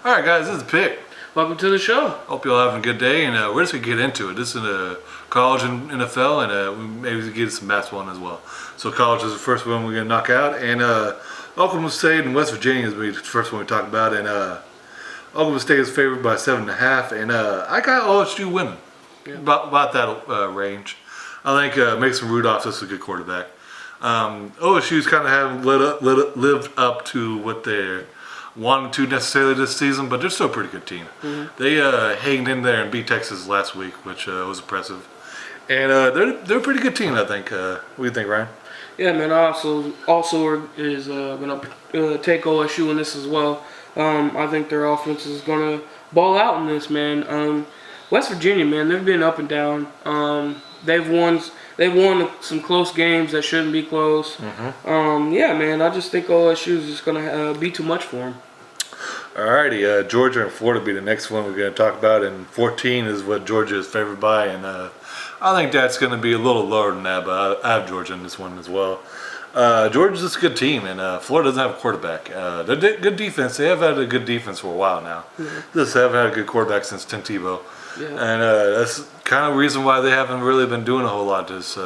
All right, guys, this is Pick. Welcome to the show. Hope you're all having a good day, and we're just gonna get into it. This is college and NFL, and maybe we get some basketball as well. So college is the first one we're gonna knock out, and Oklahoma State and West Virginia is the first one we talk about, and Oklahoma State is favored by 7.5, and I got OSU winning about that range. I think Mason Rudolph is a good quarterback. OSU's kind of haven't lived up to what they're wanted to necessarily this season, but they're still a pretty good team. Mm-hmm. They hanged in there and beat Texas last week, which was impressive. And they're a pretty good team, I think. What do you think, Ryan? Yeah, man. I also is going to take OSU in this as well. I think their offense is going to ball out in this, man. West Virginia, man, they've been up and down. They've won some close games that shouldn't be close. Mm-hmm. Yeah, man, I just think OSU is just going to be too much for them. Alrighty, Georgia and Florida be the next one we're going to talk about, and 14 is what Georgia is favored by, and I think that's going to be a little lower than that, but I have Georgia in this one as well. Georgia's just a good team, and Florida doesn't have a quarterback. They're good defense. They have had a good defense for a while now. Mm-hmm. Just haven't had a good quarterback since Tim Tebow. Yeah. And that's kind of the reason why they haven't really been doing a whole lot this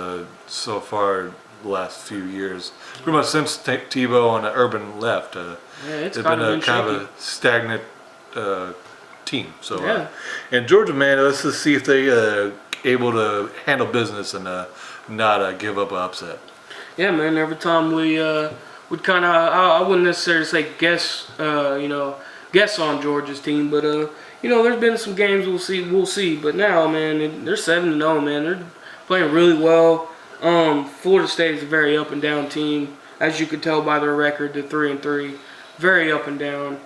so far the last few years. Pretty much since Tebow and Urban left, it's they've been a kind of a stagnant team. So, yeah. And Georgia, man, let's just see if they able to handle business and not give up an upset. Yeah, man. Every time we kind of I wouldn't necessarily say guess on Georgia's team, but there's been some games we'll see. But now, man, they're 7-0, man. They're playing really well. Florida State is a very up and down team, as you could tell by their record. They're 3-3, very up and down.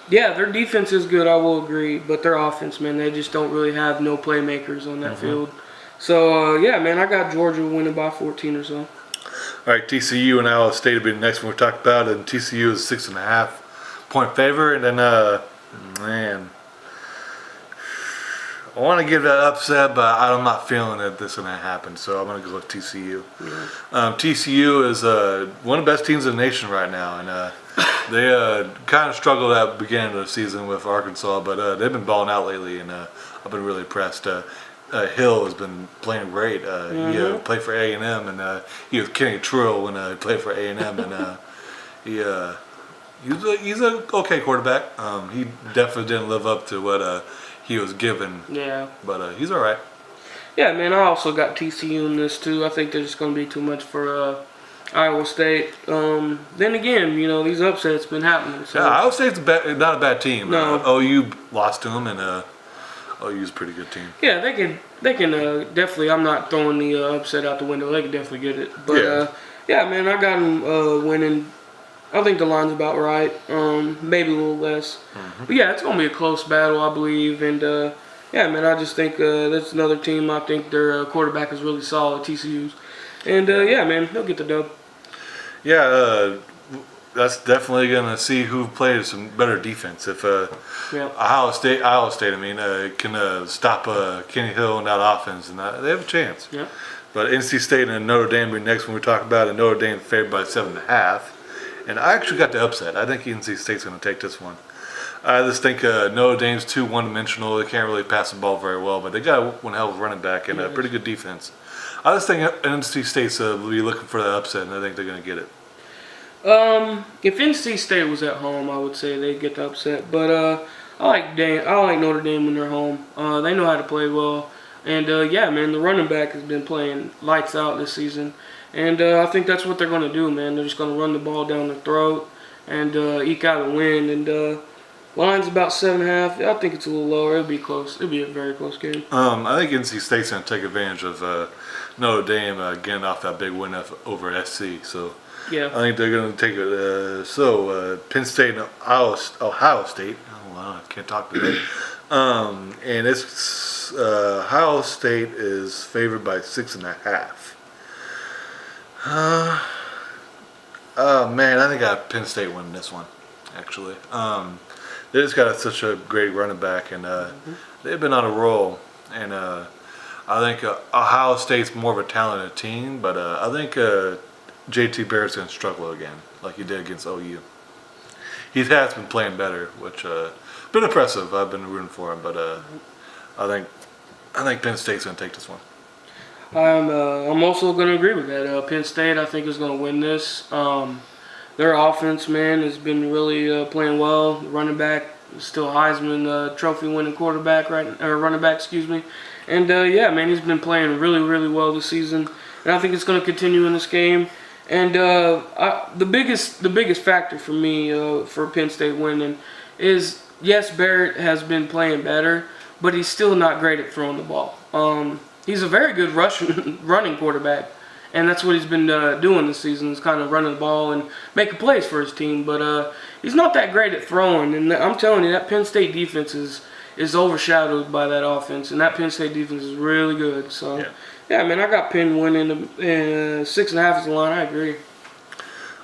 Yeah, their defense is good, I will agree, but their offense, man, they just don't really have no playmakers on that field. So yeah, man, I got Georgia winning by 14 or so. All right, TCU and Iowa State will be the next one we talk about, and TCU is 6.5-point favorite, and then man, I want to give that upset, but I'm not feeling that this is going to happen, so I'm going to go with TCU. Yeah. TCU is one of the best teams in the nation right now, and they kind of struggled at the beginning of the season with Arkansas, but they've been balling out lately, and I've been really impressed. Hill has been playing great. He played for A&M, and he was Kenny Trill when he played for A&M, and he's an okay quarterback. He definitely didn't live up to what he was given. Yeah. But he's all right. Yeah, man, I also got TCU in this, too. I think they're just going to be too much for Iowa State. Then again, these upsets been happening. So. Yeah, Iowa State's not a bad team. No. OU lost to them, and OU's a pretty good team. Yeah, they can definitely. I'm not throwing the upset out the window. They can definitely get it. But yeah, man, I got them winning. I think the line's about right. Maybe a little less. Mm-hmm. But yeah, it's gonna be a close battle, I believe. And yeah, man, I just think that's another team. I think their quarterback is really solid, TCU's. And yeah, man, they'll get the dub. Yeah, that's definitely gonna see who plays some better defense. If Iowa State, can stop Kenny Hill in that offense, and they have a chance. Yeah. But NC State and Notre Dame will be next when we talk about it. Notre Dame favored by 7.5. And I actually got the upset. I think NC State's going to take this one. I just think Notre Dame's too one-dimensional. They can't really pass the ball very well, but they got one hell of a running back and a pretty good defense. I just think NC State's will be looking for that upset, and I think they're going to get it. If NC State was at home, I would say they'd get the upset. But I like Notre Dame when they're home. They know how to play well. And yeah, man, the running back has been playing lights out this season. And I think that's what they're going to do, man. They're just going to run the ball down their throat and eke out a win. And line's about 7.5. I think it's a little lower. It'll be close. It'll be a very close game. I think NC State's going to take advantage of Notre Dame getting off that big win over SC. So yeah, I think they're going to take it. Penn State and Ohio State. Oh, wow, I can't talk today. And it's Ohio State is favored by 6.5. Man, I think I have Penn State winning this one, actually. They just got such a great running back, and they've been on a roll. And I think Ohio State's more of a talented team, but I think JT Barrett's going to struggle again, like he did against OU. he has been playing better, which been impressive. I've been rooting for him, but I think Penn State's going to take this one. I'm also going to agree with that. Penn State, I think, is going to win this. Their offense, man, has been really playing well. The running back is still Heisman Trophy winning quarterback, or running back, excuse me. And yeah, man, he's been playing really, really well this season, and I think it's going to continue in this game. And the biggest factor for me for Penn State winning is, yes, Barrett has been playing better, but he's still not great at throwing the ball. He's a very good running quarterback, and that's what he's been doing this season, is kind of running the ball and making plays for his team. But he's not that great at throwing, and I'm telling you, that Penn State defense is overshadowed by that offense, and that Penn State defense is really good. So, yeah man, I got Penn winning 6.5 is the line. I agree.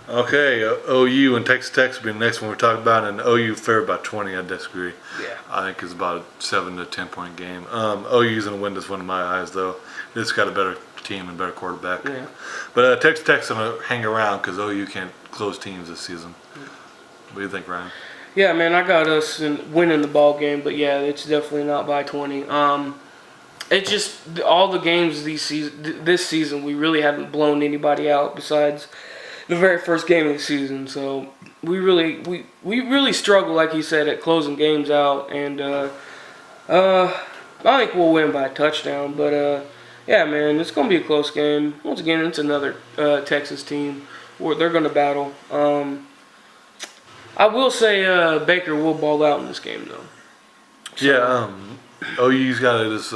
Okay, OU and Texas Tech will be the next one we're talking about, and OU favored by 20. I disagree. Yeah. I think it's about a 7 to 10 point game. OU's going to win this one in my eyes, though. It's got a better team and better quarterback. Yeah. But Texas Tech's going to hang around because OU can't close teams this season. What do you think, Ryan? Yeah, man, I got us winning the ball game, but yeah, it's definitely not by 20. It's just all the games this season, we really haven't blown anybody out besides the very first game of the season. So we really struggle, like he said, at closing games out, and I think we'll win by a touchdown. But yeah, man, it's gonna be a close game. Once again, it's another Texas team where they're gonna battle. I will say Baker will ball out in this game, though. So, yeah, OU's got to just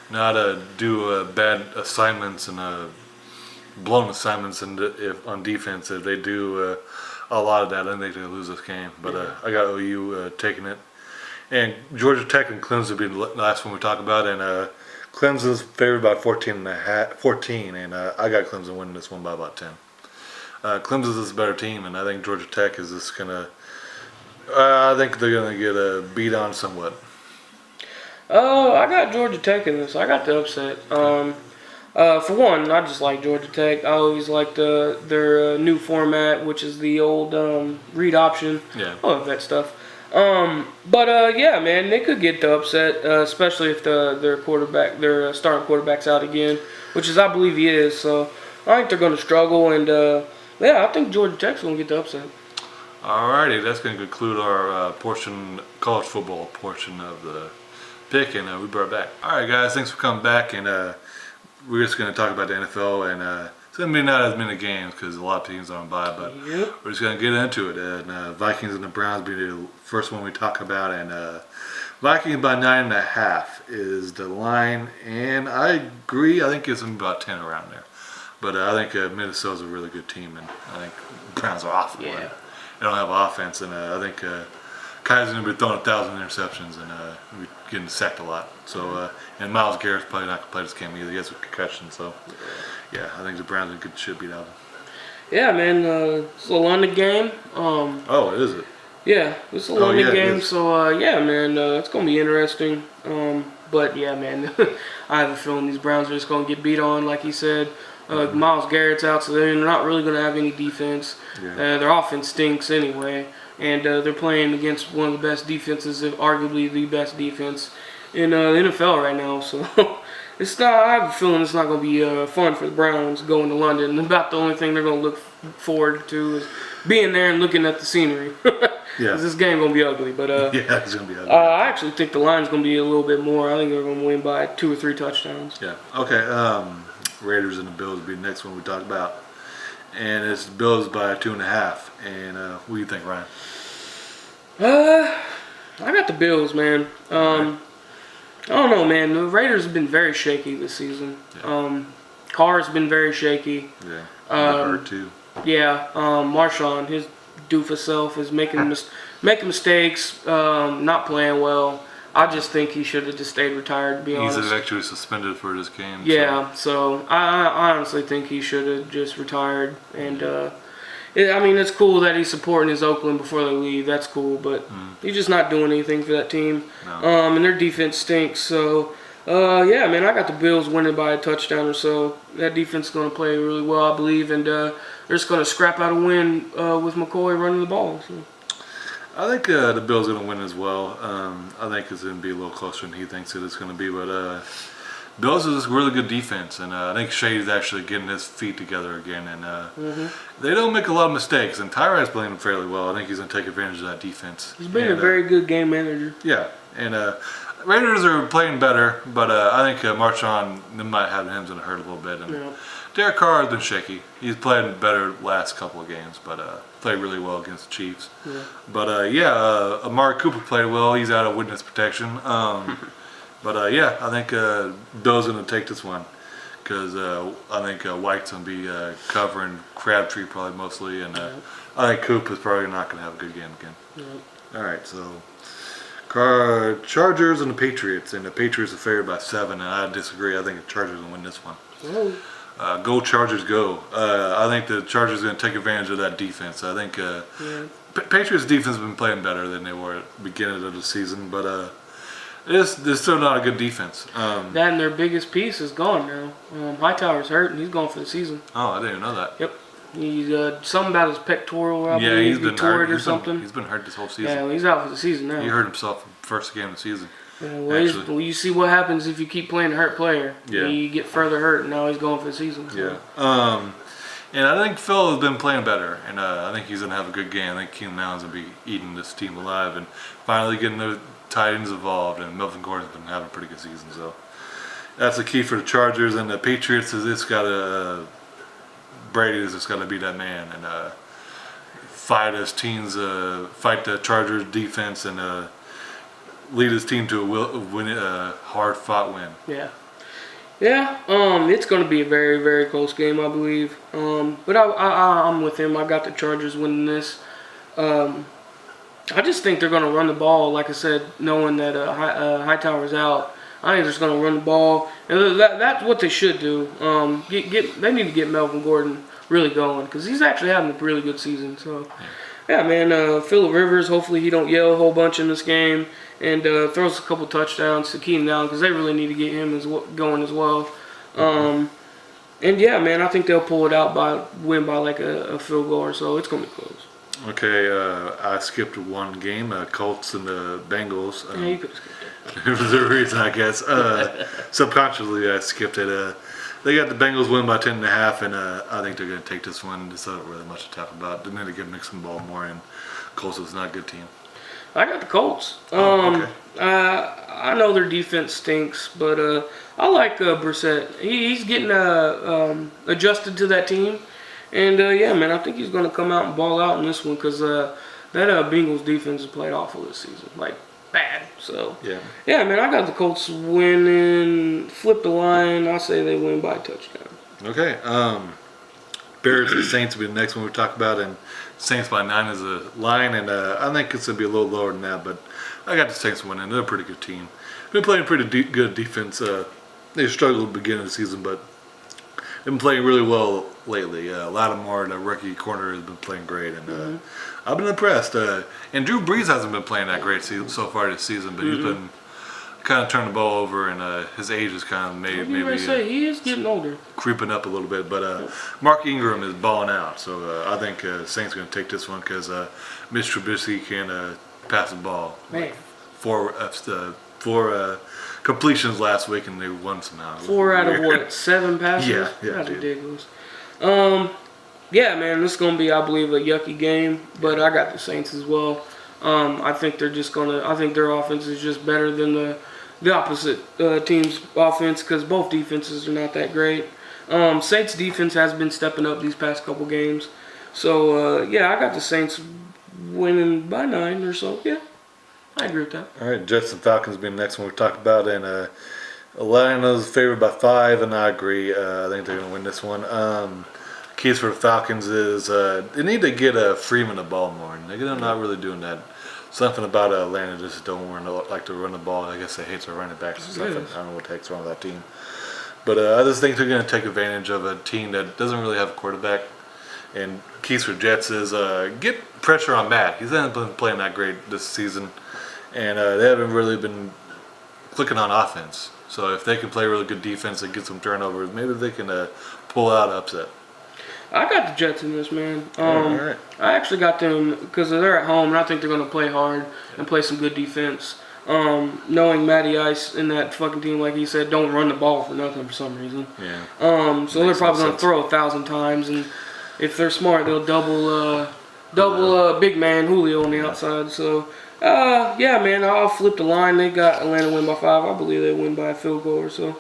not do bad assignments and blown assignments on defense. If they do a lot of that, then they can lose this game. But I got OU taking it. And Georgia Tech and Clemson will be the last one we talk about. And Clemson's favored by 14, and I got Clemson winning this one by about 10. Clemson's is a better team, and I think Georgia Tech is just gonna. I think they're gonna get beat on somewhat. I got Georgia Tech in this. I got the upset. For one, I just like Georgia Tech. I always liked their new format, which is the old read option. Yeah. I love that stuff. But yeah, man, they could get the upset, especially if their starting quarterback's out again, which is, I believe, he is. So I think they're going to struggle, and yeah, I think Georgia Tech's going to get the upset. Alrighty, that's going to conclude our college football portion of the pick, and we brought it back. Alright, guys, thanks for coming back, and we're just going to talk about the NFL, and it's going to be not as many games because a lot of teams are on bye, but we're just going to get into it. And Vikings and the Browns will be the first one we talk about, and Vikings by 9.5 is the line, and I agree. I think it's going to be about 10 around there. But I think Minnesota's a really good team, and I think the Browns are awful. Yeah. They don't have offense, and I think Kai's going to be throwing 1,000 interceptions and be getting sacked a lot. So and Myles Garrett's probably not going to play this game either. He has a concussion, so yeah, I think the Browns should beat out. Yeah, man, it's a London game. Oh, is it? Yeah, it's a London game, is. so yeah, man, it's gonna be interesting. But yeah, man, I have a feeling these Browns are just gonna get beat on, like he said. Myles Garrett's out, so they're not really gonna have any defense. Yeah. Their offense stinks anyway, and they're playing against one of the best defenses, arguably the best defense in the NFL right now. So it's not. I have a feeling it's not gonna be fun for the Browns going to London. About the only thing they're gonna look forward to is being there and looking at the scenery. Yeah. This game gonna be ugly, but yeah, it's gonna be ugly. I actually think the line's gonna be a little bit more. I think they're gonna win by 2 or 3 touchdowns. Yeah. Okay. Raiders and the Bills will be the next one we talk about, and it's the Bills by 2.5. And what do you think, Ryan? I got the Bills, man. I don't know, man. The Raiders have been very shaky this season. Yeah. Carr's been very shaky. Yeah. Hurt too. Yeah. Marshawn, his doofus self, is making mistakes, not playing well. I just think he should have just stayed retired, to be honest. He's actually suspended for this game. Yeah, so I honestly think he should have just retired. And I mean, it's cool that he's supporting his Oakland before they leave. That's cool, but he's just not doing anything for that team. No. And their defense stinks. So yeah, man, I got the Bills winning by a touchdown or so. That defense is going to play really well, I believe, and they're just going to scrap out a win with McCoy running the ball. So. I think the Bills are going to win as well. I think it's going to be a little closer than he thinks it is going to be, but Bills is a really good defense, and I think Shady's actually getting his feet together again, and they don't make a lot of mistakes. And Tyrod's playing them fairly well. I think he's going to take advantage of that defense. He's been a very good game manager. Yeah, and Raiders are playing better, but I think Marshawn might have him going to hurt a little bit. And Derek Carr has been shaky. He's played better last couple of games, but played really well against the Chiefs. Yeah. But Amari Cooper played well. He's out of witness protection. But I think Bill's going to take this one because I think White's going to be covering Crabtree probably mostly, and I think Coop is probably not going to have a good game again. Yeah. All right, so Chargers and the Patriots, and the Patriots are favored by 7, and I disagree. I think the Chargers will win this one. Oh. Go Chargers, go! I think the Chargers are going to take advantage of that defense. I think Patriots defense has been playing better than they were at the beginning of the season, but they're still not a good defense. That and their biggest piece is gone now. Hightower's hurt and he's gone for the season. Oh, I didn't even know that. Yep. He's something about his pectoral. I Yeah, believe. he's been tore hurt it or something. He's been hurt this whole season. Yeah, well, he's out for the season now. He hurt himself first game of the season. Yeah, well, you see what happens if you keep playing a hurt player. Yeah. You get further hurt, and now he's going for the season. So. Yeah. And I think Phil has been playing better, and I think he's going to have a good game. I think Keenan Allen's going to be eating this team alive and finally getting the tight ends involved, and Melvin Gordon's been having a pretty good season. So that's the key for the Chargers. And the Patriots is it's got to Brady is just got to be that man and fight his teams, fight the Chargers defense, and lead his team to a hard-fought win. Yeah. Yeah, it's going to be a very, very close game, I believe. But I'm with him. I got the Chargers winning this. I just think they're going to run the ball, like I said, knowing that Hightower's out. I think they're just going to run the ball, and that's what they should do. They need to get Melvin Gordon really going because he's actually having a really good season. So, yeah, man, Phillip Rivers, hopefully he don't yell a whole bunch in this game and throws a couple touchdowns to Keenan Allen because they really need to get him going as well. And, yeah, man, I think they'll pull it out win by like a field goal or so. It's going to be close. Okay, I skipped one game, Colts and the Bengals. Yeah, you could have skipped that. There's a reason, I guess. Subconsciously, I skipped it. They got the Bengals win by 10.5, and I think they're going to take this one. There's not really much to talk about. They need to give Nixon the ball more, and Colts is not a good team. I got the Colts. Okay. I know their defense stinks, but I like Brissett. He's getting adjusted to that team. And, yeah, man, I think he's going to come out and ball out in this one because that Bengals defense has played awful this season. Like, bad. So, yeah, man, I got the Colts winning, flip the line. I say they win by a touchdown. Okay. Bears and Saints will be the next one we talk about, and Saints by 9 is a line, and I think it's going to be a little lower than that, but I got the Saints winning. They're a pretty good team. Been playing pretty good defense. They struggled at the beginning of the season, but they've been playing really well lately. Lattimore, the rookie corner, has been playing great, and I've been impressed. And Drew Brees hasn't been playing that great so far this season, but he's been kind of turning the ball over, and his age has kind of maybe he is getting older, creeping up a little bit. But Mark Ingram is balling out, so I think Saints are going to take this one because Mitch Trubisky can pass the ball. Man. Four completions last week, and they won somehow. 4 out of what, 7 passes? Yeah, That's dude. ridiculous. Yeah, man, this is gonna be, I believe, a yucky game, but I got the Saints as well. I think they're just gonna. I think their offense is just better than the opposite team's offense because both defenses are not that great. Saints defense has been stepping up these past couple games, so yeah, I got the Saints winning by 9 or so. Yeah. I agree with that. All right, Jets and Falcons being the next one we talk about, and Atlanta's favored by 5, and I agree. I think they're going to win this one. Keys for the Falcons is they need to get Freeman the ball more, and they're not really doing that. Something about Atlanta just don't like to run the ball. I guess they hate their running backs and stuff. I don't know what the heck's wrong with that team. But I just think they're going to take advantage of a team that doesn't really have a quarterback. And keys for Jets is get pressure on Matt. He's not been playing that great this season. And they haven't really been clicking on offense. So if they can play really good defense and get some turnovers, maybe they can pull out an upset. I got the Jets in this, man. All right. I actually got them because they're at home, and I think they're going to play hard and play some good defense. Knowing Matty Ice in that fucking team, like he said, don't run the ball for nothing for some reason. Yeah. So they're probably going to throw 1,000 times, and if they're smart, they'll double big man Julio on the outside. So, yeah, man, I'll flip the line. They got Atlanta win by 5. I believe they win by a field goal or so.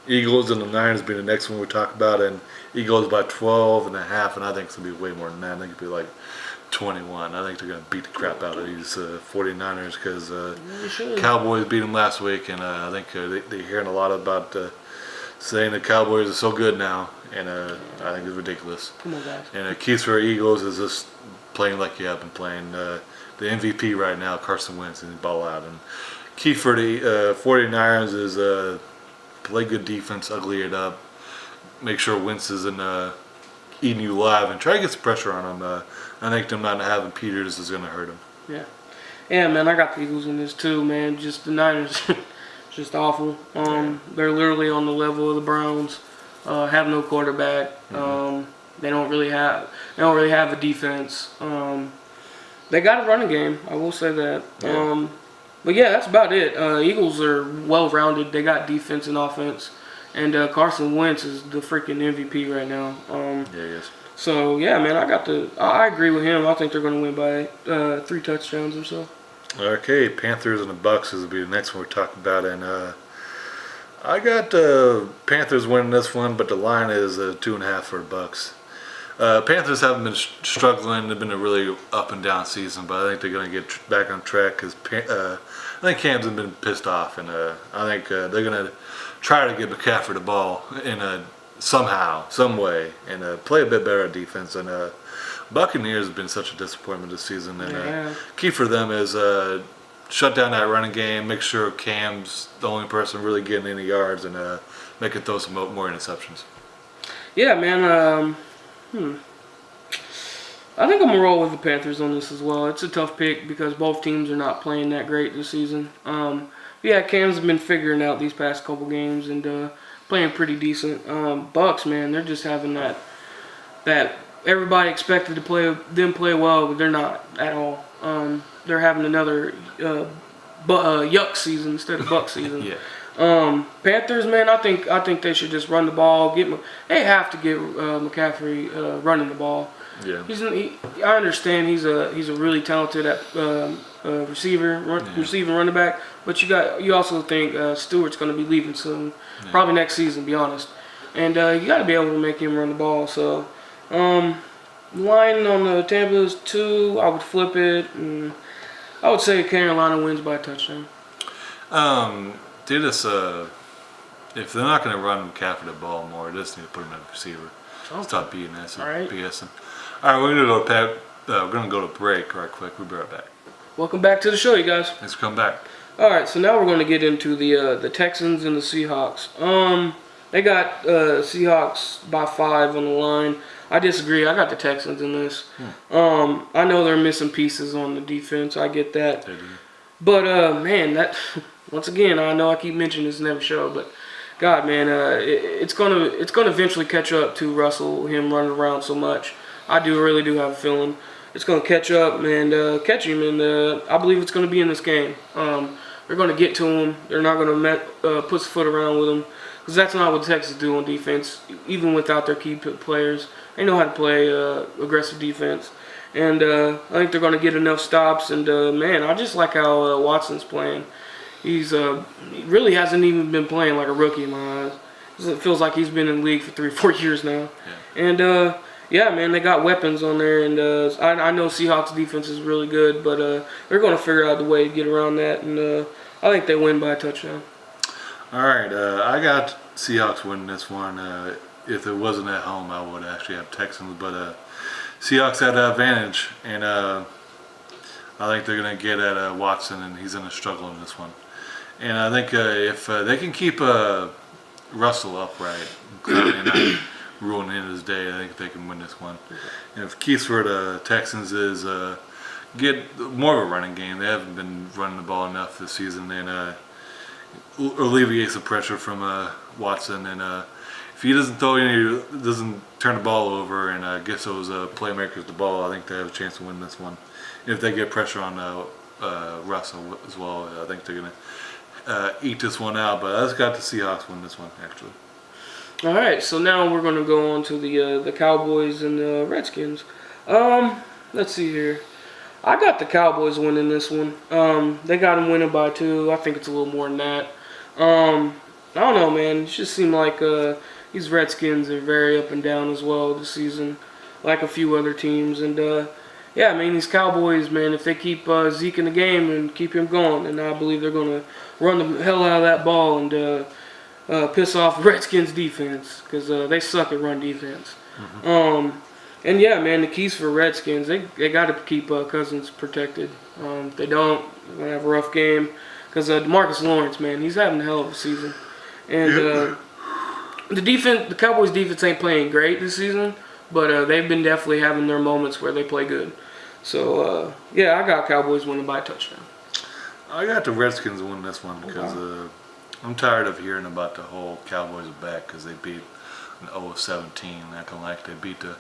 Eagles and the Niners being the next one we talk about, and Eagles by 12.5, and I think it's going to be way more than that. I think it'll be like 21. I think they're going to beat the crap out of these 49ers because Cowboys beat them last week, and I think they're hearing a lot about saying the Cowboys are so good now, and I think it's ridiculous. Come on, guys. And keys for Eagles is just playing like you have been playing. The MVP right now, Carson Wentz, and ball out. And key for the 49ers is play good defense, ugly it up, make sure Wentz isn't eating you alive, and try to get some pressure on him. I think them not having Peters is going to hurt him. Yeah. Yeah, man, I got the Eagles in this too, man. Just the Niners, just awful. They're literally on the level of the Browns. Have no quarterback. They don't really have a defense. They got a running game. I will say that. Yeah. But yeah, that's about it. Eagles are well-rounded. They got defense and offense, and Carson Wentz is the freaking MVP right now. Yeah, he is. So yeah, man, I agree with him. I think they're going to win by 3 touchdowns or so. Okay, Panthers and the Bucks will be the next one we're talking about, and I got Panthers winning this one, but the line is 2.5 for the Bucks. Panthers haven't been struggling. They've been a really up and down season, but I think they're going to get back on track because I think Cam's have been pissed off, and I think they're going to try to get McCaffrey the ball in somehow, some way, and play a bit better at defense. And Buccaneers have been such a disappointment this season, and key for them is shut down that running game, make sure Cam's the only person really getting any yards, and make it throw some more interceptions. Yeah, man. I think I'm going to roll with the Panthers on this as well. It's a tough pick because both teams are not playing that great this season. Yeah, Cam's been figuring out these past couple games and playing pretty decent. Bucks, man, they're just having that everybody expected to play well, but they're not at all. They're having another yuck season instead of buck season. Yeah. Panthers, man, I think they should just run the ball. They have to get McCaffrey running the ball. Yeah. I understand he's a really talented receiving running back, but you also think Stewart's going to be leaving soon, probably next season, to be honest, and you got to be able to make him run the ball. So, line on the Tampa is 2. I would flip it, and I would say Carolina wins by a touchdown. They just, if they're not going to run McCaffrey the ball more, they just need to put him at receiver. Stop beating us and BSing. All right, we're going to go to break right quick. We'll be right back. Welcome back to the show, you guys. Thanks for coming back. All right, so now we're going to get into the Texans and the Seahawks. They got Seahawks by 5 on the line. I disagree. I got the Texans in this. I know they're missing pieces on the defense. I get that. They do. But man, that once again, I know I keep mentioning this in every show, but God, man, it's gonna eventually catch up to Russell. Him running around so much, I really do have a feeling it's gonna catch up and catch him, and I believe it's gonna be in this game. They're gonna get to him. They're not gonna put his foot around with him, because that's not what the Texans do on defense. Even without their key players, they know how to play aggressive defense. And I think they're going to get enough stops. And, man, I just like how Watson's playing. He really hasn't even been playing like a rookie in my eyes. It feels like he's been in the league for 3 or 4 years now. Yeah. And, yeah, man, they got weapons on there. And I know Seahawks defense is really good, but they're going to figure out the way to get around that. And I think they win by a touchdown. All right, I got Seahawks winning this one. If it wasn't at home, I would actually have Texans, but Seahawks had the advantage, and I think they're going to get at Watson, and he's going to struggle in this one. And I think if they can keep Russell upright and not ruining his day, I think they can win this one. And if keys for the Texans is get more of a running game. They haven't been running the ball enough this season, and alleviate some pressure from Watson. And if if he doesn't throw any, doesn't turn the ball over and gets those playmakers the ball, I think they have a chance to win this one. If they get pressure on Russell as well, I think they're gonna eat this one out. But I just got the Seahawks win this one actually. All right, so now we're gonna go on to the Cowboys and the Redskins. Let's see here. I got the Cowboys winning this one. They got them winning by 2. I think it's a little more than that. I don't know, man. It just seemed like these Redskins are very up and down as well this season, like a few other teams. And yeah, I mean, these Cowboys, man, if they keep Zeke in the game and keep him going, then I believe they're going to run the hell out of that ball and piss off the Redskins defense because they suck at run defense. And yeah, man, the keys for Redskins, they got to keep Cousins protected. If they don't, they're going to have a rough game because DeMarcus Lawrence, man, he's having a hell of a season. And the Cowboys defense ain't playing great this season, but they've been definitely having their moments where they play good. So, yeah, I got Cowboys winning by a touchdown. I got the Redskins winning this one because I'm tired of hearing about the whole Cowboys are back because they beat in 0-17, acting like they beat the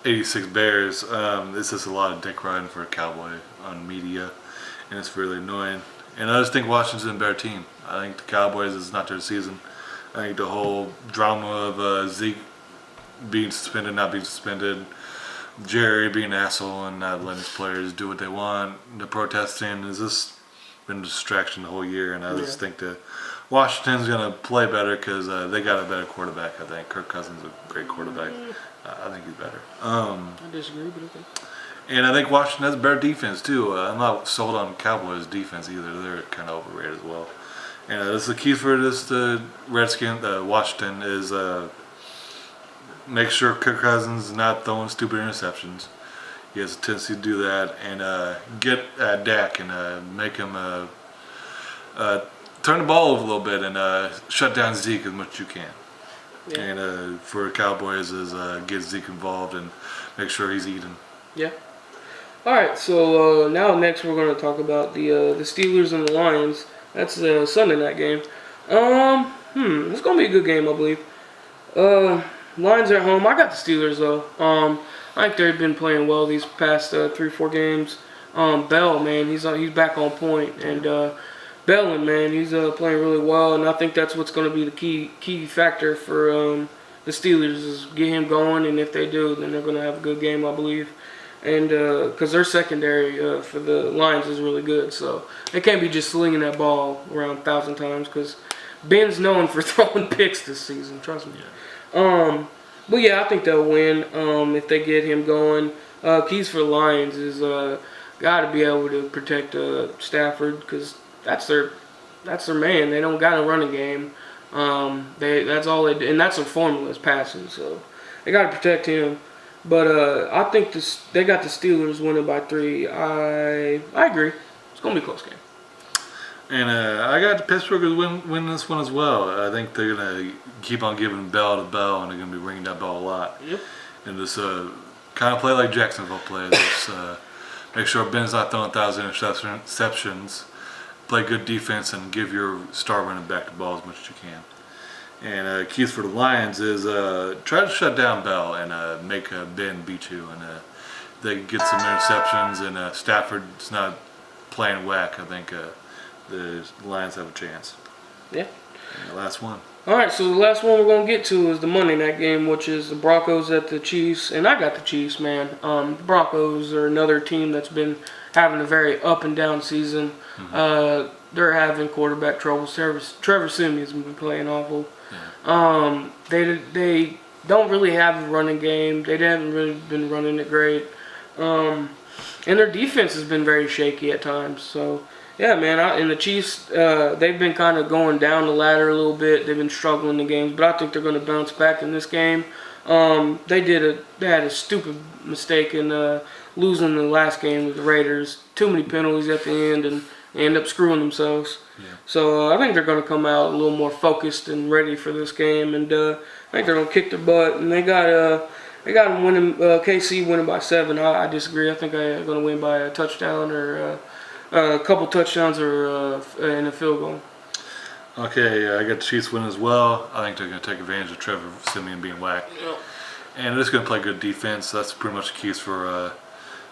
86 Bears. It's just a lot of dick riding for a Cowboy on media, and it's really annoying. And I just think Washington's a better team. I think the Cowboys is not their season. I think the whole drama of Zeke being suspended, not being suspended, Jerry being an asshole and not letting his players do what they want, the protesting has just been a distraction the whole year. And I just think that Washington's going to play better because they got a better quarterback, I think. Kirk Cousins is a great quarterback. I think he's better. I disagree, but okay. And I think Washington has a better defense, too. I'm not sold on Cowboys' defense either. They're kind of overrated as well. And this is the key for this Washington is make sure Kirk Cousins is not throwing stupid interceptions. He has a tendency to do that. And get Dak and make him turn the ball over a little bit and shut down Zeke as much as you can. Yeah. And for Cowboys is get Zeke involved and make sure he's eating. Yeah. All right. So now next we're going to talk about the Steelers and the Lions. That's the Sunday night game. It's going to be a good game, I believe. Lions are at home. I got the Steelers though. I think they've been playing well these past 3-4 games. Bell, man, he's back on point, and Bellin, man, he's playing really well, and I think that's what's going to be the key factor for the Steelers is get him going, and if they do, then they're going to have a good game, I believe. And because their secondary for the Lions is really good, so they can't be just slinging that ball around 1,000 times because Ben's known for throwing picks this season. Trust me. Yeah. But yeah, I think they'll win if they get him going. Keys for the Lions is got to be able to protect Stafford because that's their man. They don't got a running game. That's all they do, and that's their formula is passing. So they got to protect him. But I think they got the Steelers winning by 3. I agree. It's gonna be a close game. And I got the Pittsburghers win this one as well. I think they're gonna keep on giving bell to bell, and they're gonna be ringing that bell a lot. Yep. And just kind of play like Jacksonville plays. Just make sure Ben's not throwing 1,000 interceptions. Play good defense and give your star running back the ball as much as you can. And keys for the Lions is try to shut down Bell and make Ben beat you. And they get some interceptions and Stafford's not playing whack. I think the Lions have a chance. Yeah. And the last one. All right, so the last one we're going to get to is the Monday night game, which is the Broncos at the Chiefs. And I got the Chiefs, man. The Broncos are another team that's been having a very up and down season. Mm-hmm. They're having quarterback troubles. Trevor Siemian's been playing awful. Yeah. They don't really have a running game. They haven't really been running it great. And their defense has been very shaky at times. So, yeah, man. And the Chiefs, they've been kind of going down the ladder a little bit. They've been struggling in games, but I think they're going to bounce back in this game. They had a stupid mistake in losing the last game with the Raiders. Too many penalties at the end, and they end up screwing themselves. Yeah. So I think they're going to come out a little more focused and ready for this game, and I think they're going to kick their butt. And they got them winning. KC winning by 7. I disagree. I think they're going to win by a touchdown or a couple touchdowns or in a field goal. Okay, I got the Chiefs win as well. I think they're going to take advantage of Trevor Siemian being whacked. Yep. And they're just going to play good defense. That's pretty much the keys for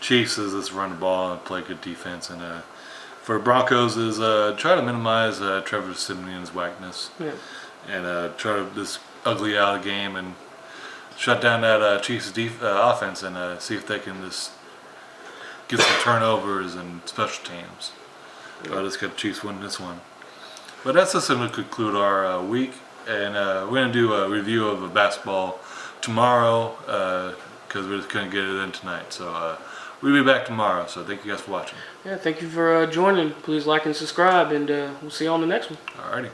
Chiefs is just run the ball and play good defense. And for Broncos is try to minimize Trevor Siemian's whackness. Yeah. And try to just ugly out a game and shut down that Chiefs offense and see if they can just get some turnovers and special teams. I just got the Chiefs winning this one. But that's just going to conclude our week. And we're going to do a review of basketball tomorrow because we're just going to get it in tonight. So we'll be back tomorrow. So thank you guys for watching. Yeah, thank you for joining. Please like and subscribe, and we'll see you on the next one. Alrighty.